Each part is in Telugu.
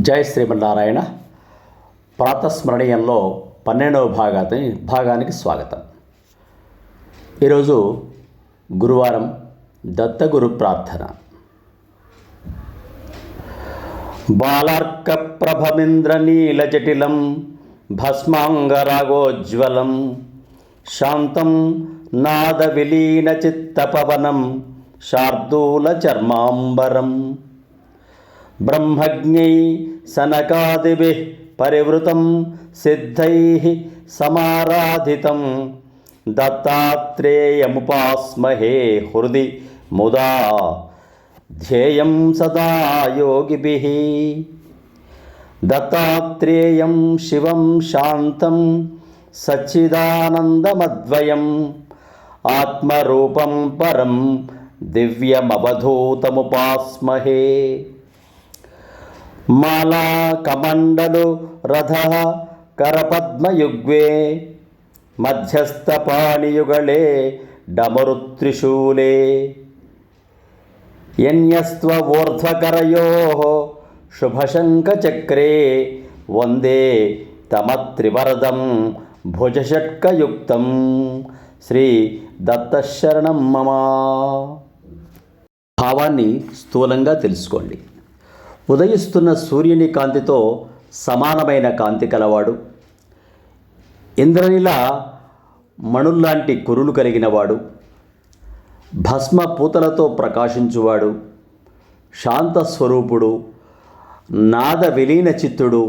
జై శ్రీమన్నారాయణ. ప్రాతస్మరణీయంలో 12వ భాగానికి స్వాగతం. ఈరోజు గురువారం, దత్తగురు ప్రార్థన. బాలార్క ప్రభమింద్రనీలజటిలం భస్మాంగరాగోజ్వలం శాంతం నాద విలీన చిత్తపవనం శార్దూలచర్మాంబరం బ్రహ్మజ్ఞై సనకాదిభిః పరివృతం సిద్ధైః సమారాధితం దత్తాత్రేయముపాస్మహే హృది ముదా ధ్యేయం సదా యోగిభిః. దత్తాత్రేయం శివం శాంతం సచ్చిదానందమద్వయం ఆత్మరూపం పరం దివ్యమవధూతముపాస్మహే. మాలా కమండలు రథ కరపద్మయుగ్వే మధ్యస్థపాణియుగళే డమరుత్రిశూలే యన్యస్త్వూర్ధ్వకరయోః శుభశంఖచక్రే వందే తమత్రివరదం భుజషట్కయుక్తం. శ్రీ దత్తశరణం మమ. భావాన్ని స్థూలంగా తెలుసుకోండి. ఉదయిస్తున్న సూర్యుని కాంతితో సమానమైన కాంతి కలవాడు, ఇంద్రనీల మణుల్లాంటి కురులు కలిగినవాడు, భస్మ పూతలతో ప్రకాశించువాడు, శాంత స్వరూపుడు, నాద విలీన చిత్తుడు,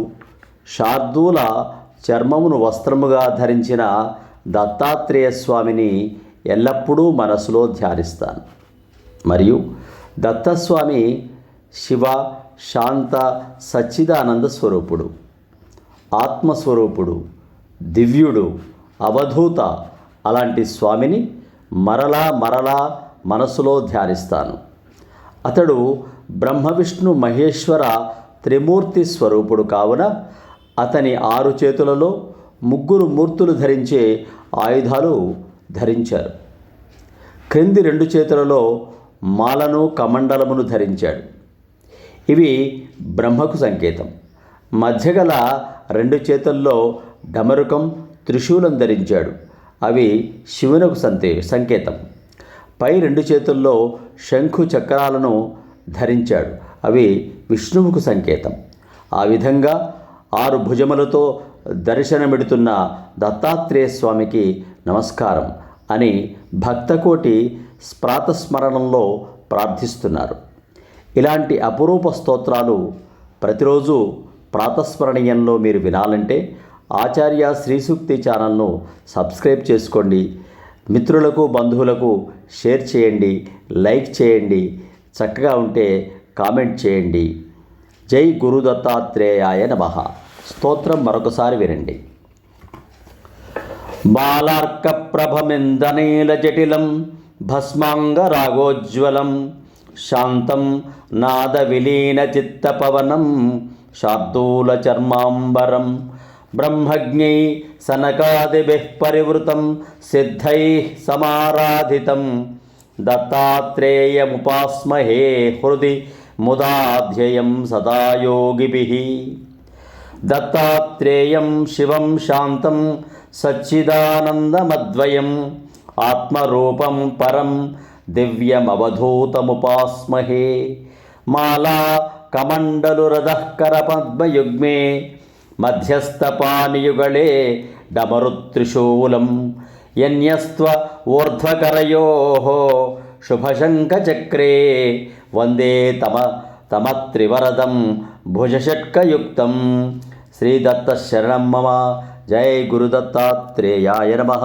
శార్దూల చర్మమును వస్త్రముగా ధరించిన దత్తాత్రేయ స్వామిని ఎల్లప్పుడూ మనసులో ధ్యానిస్తాను. మరియు దత్తస్వామి శివ, శాంత, సచ్చిదానంద స్వరూపుడు, ఆత్మస్వరూపుడు, దివ్యుడు, అవధూత. అలాంటి స్వామిని మరలా మనసులో ధ్యానిస్తాను. అతడు బ్రహ్మ విష్ణు మహేశ్వర త్రిమూర్తి స్వరూపుడు కావున అతని 6 చేతులలో 3 మూర్తులు ధరించే ఆయుధాలు ధరించారు. క్రింది 2 చేతులలో మాలను కమండలమును ధరించాడు. ఇవి బ్రహ్మకు సంకేతం. మధ్యగల 2 చేతుల్లో డమరుకం, త్రిశూలం ధరించాడు. అవి శివునకు సంకేతం. పై 2 చేతుల్లో శంఖు చక్రాలను ధరించాడు. అవి విష్ణువుకు సంకేతం. ఆ విధంగా 6 భుజములతో దర్శనమిడుతున్న దత్తాత్రేయ స్వామికి నమస్కారం అని భక్తకోటి ప్రాతస్మరణంలో ప్రార్థిస్తున్నారు. ఇలాంటి అపురూప స్తోత్రాలు ప్రతిరోజు ప్రాతస్మరణీయంలో మీరు వినాలంటే ఆచార్య శ్రీ సూక్తి ఛానల్ను సబ్స్క్రైబ్ చేసుకోండి. మిత్రులకు, బంధువులకు షేర్ చేయండి, లైక్ చేయండి. చక్కగా ఉంటే కామెంట్ చేయండి. జై గురు దత్తాత్రేయాయ నమః. స్తోత్రం మరొకసారి వినండి. బాలార్క ప్రభమిందనీల జటిలం భస్మాంగరాగోజ్వలం శాంతం నాద విలీన చిత్తపవనం శార్దూల చర్మాంబరం బ్రహ్మజ్ఞై సనకాదిభిః పరివృతం సిద్ధైః సమారాధితం దత్తాత్రేయముపాస్మహే హృది ముదా ధ్యేయం సదా యోగిభిః. దత్తాత్రేయం శివం శాంతం సచ్చిదానందమద్వయం ఆత్మరూపం పరం దివ్యమవధూతముపాస్మహే. మాలా కమండలు రథః కరపద్మయుగ్మే మధ్యస్థపాణియుగళే డమరుత్రిశూలం యన్యస్త్వ ఊర్ధ్వకరయోః శుభశంఖచక్రే వందే తమత్రివరదం భుజషట్కయుక్తం. శ్రీ దత్తశరణం మమ. జై గురు దత్తాత్రేయాయ నమః.